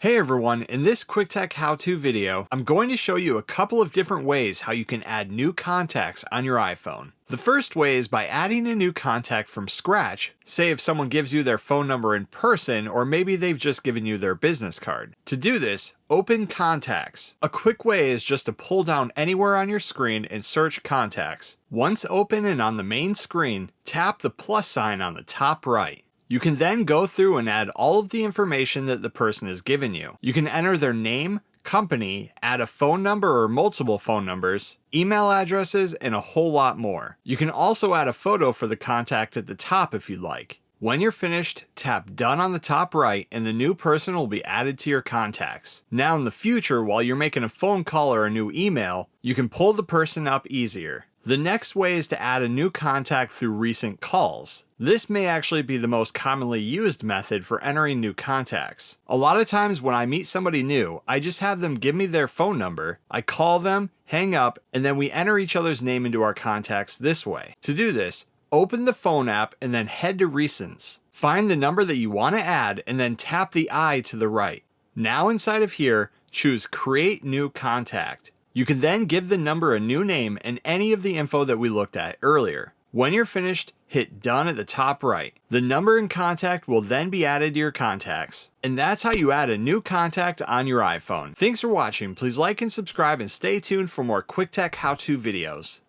Hey everyone, in this quick tech how-to video, I'm going to show you a couple of different ways how you can add new contacts on your iPhone. The first way is by adding a new contact from scratch, say if someone gives you their phone number in person or maybe they've just given you their business card. To do this, open Contacts. A quick way is just to pull down anywhere on your screen and search Contacts. Once open and on the main screen, tap the plus sign on the top right. You can then go through and add all of the information that the person has given you. You can enter their name, company, add a phone number or multiple phone numbers, email addresses, and a whole lot more. You can also add a photo for the contact at the top if you'd like. When you're finished, tap Done on the top right and the new person will be added to your contacts. Now in the future, while you're making a phone call or a new email, you can pull the person up easier. The next way is to add a new contact through recent calls. This may actually be the most commonly used method for entering new contacts. A lot of times when I meet somebody new, I just have them give me their phone number, I call them, hang up, and then we enter each other's name into our contacts this way. To do this, open the phone app and then head to Recents. Find the number that you want to add and then tap the I to the right. Now inside of here, choose Create New Contact. You can then give the number a new name and any of the info that we looked at earlier. When you're finished, hit Done at the top right. The number and contact will then be added to your contacts. And that's how you add a new contact on your iPhone. Thanks for watching. Please like and subscribe and stay tuned for more quick tech how-to videos.